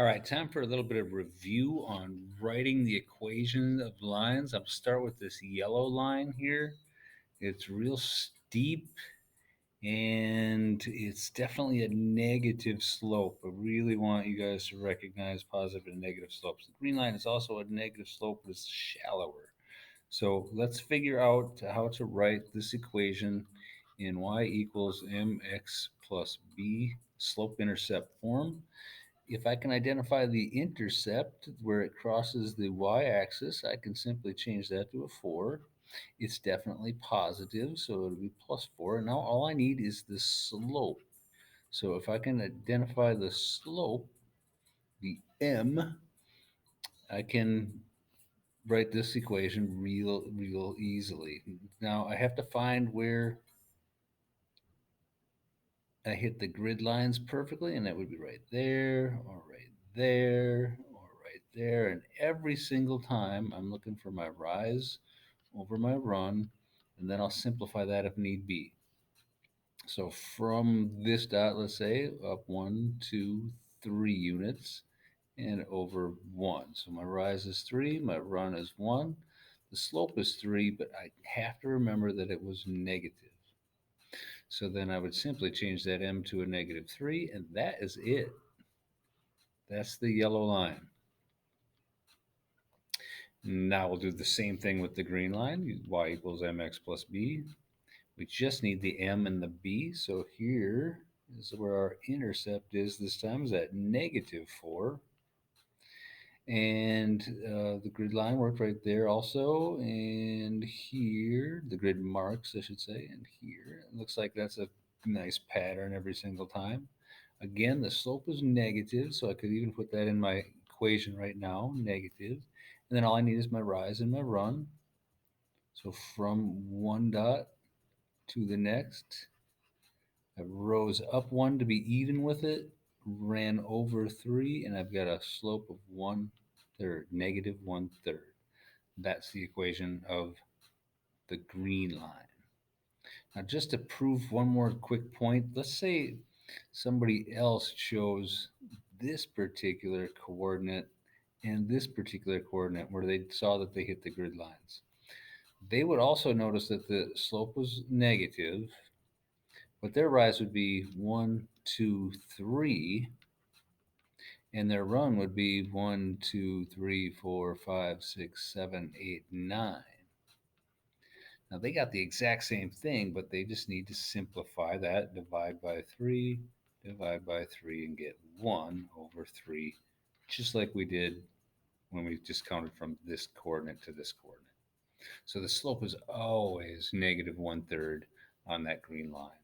All right, time for a little bit of review on writing the equation of lines. I'll start with this yellow line here. It's real steep and it's definitely a negative slope. I really want you guys to recognize positive and negative slopes. The green line is also a negative slope, but it's shallower. So let's figure out how to write this equation in y equals mx plus b slope-intercept form. If I can identify the intercept where it crosses the y-axis, I can simply change that to a 4. It's definitely positive, so it'll be plus 4. And now all I need is the slope. So if I can identify the slope, the m, I can write this equation real easily. Now I have to find where I hit the grid lines perfectly, and that would be right there, or right there, or right there. And every single time I'm looking for my rise over my run, and then I'll simplify that if need be. So from this dot, let's say, up 1, 2, 3 units, and over 1. So my rise is 3, my run is 1. The slope is 3, but I have to remember that it was negative. So then I would simply change that m to a -3, and that is it. That's the yellow line. Now we'll do the same thing with the green line, y equals mx plus b. We just need the m and the b, so here is where our intercept is this time, is at -4. And the grid line worked right there also, and here, the grid marks, I should say, and here. It looks like that's a nice pattern every single time. Again, the slope is negative, so I could even put that in my equation right now, negative. And then all I need is my rise and my run. So from one dot to the next, I rose up 1 to be even with it, ran over 3, and I've got a slope of 1/3, -1/3. That's the equation of the green line. Now, just to prove one more quick point, let's say somebody else chose this particular coordinate and this particular coordinate where they saw that they hit the grid lines. They would also notice that the slope was negative, but their rise would be 1, 2, 3, and their run would be 1, 2, 3, 4, 5, 6, 7, 8, 9. Now they got the exact same thing, but they just need to simplify that, divide by 3, and get 1 over 3, just like we did when we just counted from this coordinate to this coordinate. So the slope is always -1/3 on that green line.